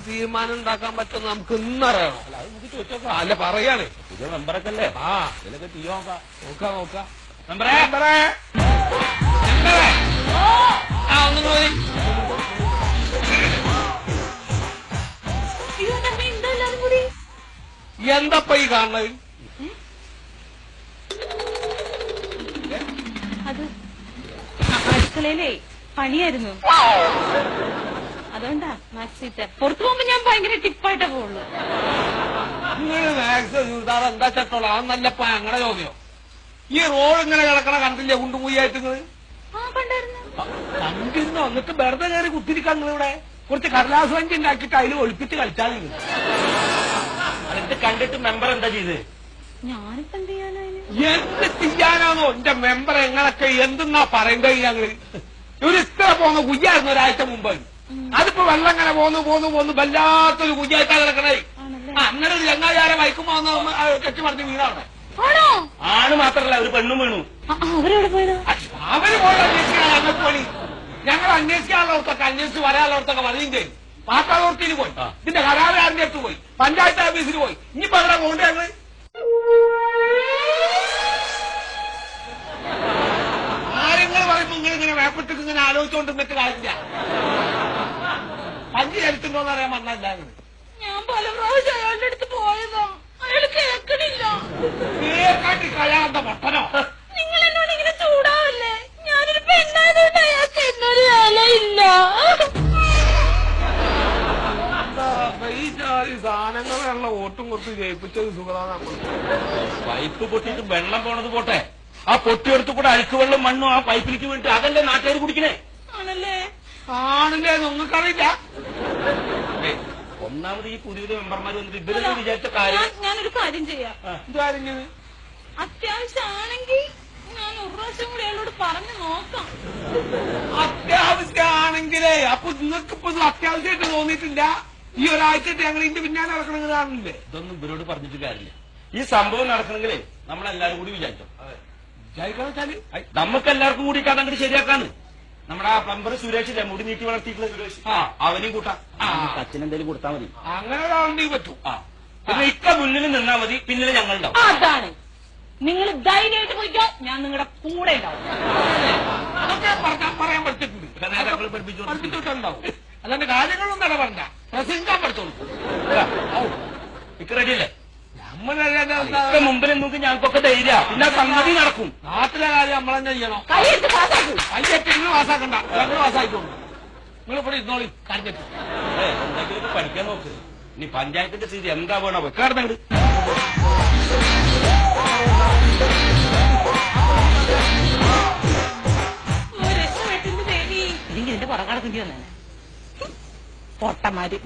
തീരുമാനം ഉണ്ടാക്കാൻ പറ്റുന്ന നമുക്ക് ഇന്നറിയണം. അല്ല പറയാണ് പുതിയ മെമ്പറൊക്കെ അല്ലേ? ആ ഇതിലൊക്കെ തീ നോക്കാം. നോക്കാം മെമ്പറേ ഒന്നും മതി. എന്തപ്പ ഈ കാണുന്നത്? അത് അടുക്കളയിലേ പണിയായിരുന്നു, അതുകൊണ്ടാ മാക്സിറ്റ. പുറത്തു പോകുമ്പോ ഞാൻ ഭയങ്കര ടിപ്പായിട്ടേ പോകുള്ളൂ. നിങ്ങൾ മാക്സ് ചുരിദാർ എന്താ ചട്ടോളൂ അതൊന്നല്ലപ്പ ഞങ്ങളുടെ ചോദ്യം. ഈ റോഡ് ഇങ്ങനെ കിടക്കണ കണ്ടില്ലേ കുണ്ടുമുയ്യായിട്ട് നിങ്ങള് ആ കണ്ടായിരുന്നു. കണ്ടിരുന്നോ? എന്നിട്ട് വെറുതെ കയറി കുത്തിരിക്കാൻ നിങ്ങളിവിടെ കുറച്ച് കടലാസ് വഞ്ചി ഉണ്ടാക്കിയിട്ട് അതിൽ ഒളിപ്പിച്ച് കളിച്ചാൽ നിങ്ങൾ. അതിട്ട് കണ്ടിട്ട് മെമ്പർ എന്താ ചെയ്ത്? ഞാനിപ്പോ എന്ത് ചെയ്യാനായിരുന്നു? എന്ത് ചെയ്യാനാണോ എന്റെ മെമ്പർ? എങ്ങളൊക്കെ എന്തെന്നാ പറയേണ്ടത്? ഞങ്ങള് ഒരു ഇത്ര പോന്ന കുയ്യായിരുന്നു ഒരാഴ്ച മുമ്പ്. അതിപ്പോ വെള്ളം ഇങ്ങനെ പോന്നു വല്ലാത്തൊരു കുയ്യായിട്ടാ കിടക്കണേ. അങ്ങനെ ഒരു ചങ്ങാചാരം വൈക്കുമ്പോ കെട്ടി പറഞ്ഞ് വീണാണ്. ആണോ? ആണ് മാത്രല്ല ഒരു പെണ്ണും വീണു. അവരെവിടെ പോയതോ? അവര് പോയി അന്വേഷിക്കാൻ ഞങ്ങൾക്ക് പണി. ഞങ്ങൾ അന്വേഷിക്കാനുള്ളവർക്കൊക്കെ അന്വേഷിച്ച് വരാനുള്ളവർക്കൊക്കെ വരികയും ചെയ്യും. പാട്ടാളോർത്തിൽ പോയി, ഇതിന്റെ കരാറുകാരന്റെ അടുത്ത് പോയി, പഞ്ചായത്ത് ഓഫീസിൽ പോയി. ഇനിയിപ്പോ അവിടെ പോകണ്ടേ ഞങ്ങള്? ആരെങ്ങൾ പറയുമ്പോ ഇങ്ങനെ വേപ്പിട്ടിട്ട് ഇങ്ങനെ ആലോചിച്ചുകൊണ്ട് നിന്നിട്ട് കാര്യമില്ല. പഞ്ചി ചരിത്തുണ്ടോന്ന് അറിയാൻ വന്നല്ലായിരുന്നു. ഞാൻ പല പ്രാവശ്യം അയാളുടെ അടുത്ത് പോയതാ, അയാൾ കേൾക്കണില്ല. കേക്കാട്ടി കളയാണ്ട പൊട്ടനോ? നിങ്ങൾ എന്നോട് ഇങ്ങനെ ചൂടാവല്ലേ? ഞാനൊരു പെണ്ണായതുകൊണ്ട് അയാൾക്ക് എന്നൊരു വിലയില്ല. ഈ സാധനങ്ങളുള്ള വോട്ടും കൊടുത്ത് ജയിപ്പിച്ചത് സുഖതാണ്. പൈപ്പ് പൊട്ടിയിട്ട് വെള്ളം പോണത് പോട്ടെ, ആ പൊട്ടിയെടുത്ത് കൂടെ അഴുക്ക് വെള്ളം മണ്ണും ആ പൈപ്പിലേക്ക് വേണ്ടി അതല്ലേ നാട്ടുകാർ കുടിക്കണേ? ആണല്ലേ? ആണില്ലേ നിങ്ങൾക്കറിയില്ല? ഒന്നാമത് ഈ പുതിയ മെമ്പർമാർ വന്നിട്ട് ഇവരൊക്കെ വിചാരിച്ച കാര്യം. ഞാനൊരു കാര്യം ചെയ്യാം. ഇതാരിഞ്ഞത് അത്യാവശ്യമാണെങ്കിൽ ഞാൻ ഒരു പ്രാവശ്യം കൂടി അയാളോട് പറഞ്ഞു നോക്കാം. അത്യാവശ്യമാണെങ്കിലേ അപ്പൊ നിങ്ങൾക്കിപ്പോ അത്യാവശ്യമായിട്ട് തോന്നിയിട്ടില്ല? ഈ ഒരാഴ്ചയായിട്ട് ഞങ്ങൾ ഇതിന്റെ പിന്നാലെ നടക്കണമെങ്കിൽ കാണില്ലേ? ഇതൊന്നും ഇവരോട് പറഞ്ഞിട്ട് കാര്യമില്ല. ഈ സംഭവം നടക്കണമെങ്കിലേ നമ്മളെല്ലാരും കൂടി വിചാരിച്ചോ. വിചാരിക്കാന്ന് വെച്ചാല് നമുക്ക് എല്ലാവർക്കും കൂടി അതങ്ങോട്ട് ശരിയാക്കാന്ന്. നമ്മുടെ ആ പ്ലംബർ സുരേഷില്ലേ, മുടി നീട്ടി വളർത്തിയിട്ടുള്ള സുരേഷ്, അവനെയും കൂട്ടാം. അച്ഛനെന്തേലും കൊടുത്താൽ മതി. അങ്ങനെ ഒരാളുണ്ടെങ്കിൽ പറ്റും. പിന്നെ ഇക്ക മുന്നിൽ നിന്നാ മതി, പിന്നിൽ ഞങ്ങളുണ്ടാവും. അതാണ്, നിങ്ങൾ ധൈര്യമായിട്ട് പോയിക്കോ, ഞാൻ നിങ്ങളുടെ കൂടെ ഉണ്ടാവും. അതൊക്കെ പറയാൻ പഠിച്ചിട്ടുണ്ട്, പഠിപ്പിച്ചിട്ടുണ്ടാവും. അല്ലാണ്ട് കാര്യങ്ങളൊന്നും ഇട പറഞ്ഞ പ്രസംഗിക്കാൻ പഠിച്ചോളൂ. ഇക്ക റെഡിയല്ലേ? നമ്മളെ മുമ്പിൽ നോക്കി ഞങ്ങൾക്കൊക്കെ ധൈര്യ, പിന്നെ സംഗതി നടക്കും. നാട്ടിലെ കാര്യം നമ്മളെന്നെ ചെയ്യണം. കൈയിട്ട് പാസ്സാക്കും. കയ്യെത്തി നിങ്ങൾ പാസ്സാക്കണ്ട, ഞങ്ങൾ പാസ്സായിക്കോളൂ. നിങ്ങൾ ഇവിടെ ഇരുന്നോളി. കാര്യത്തിൽ എന്തെങ്കിലും പഠിക്കാൻ നോക്ക്. ഇനി പഞ്ചായത്തിന്റെ സ്ഥിതി എന്താ വേണോ വെക്കാറുണ്ട്. ഇതിന്റെ പുറകടക്കേണ്ടി വന്നേ പൊട്ടന്മാര്.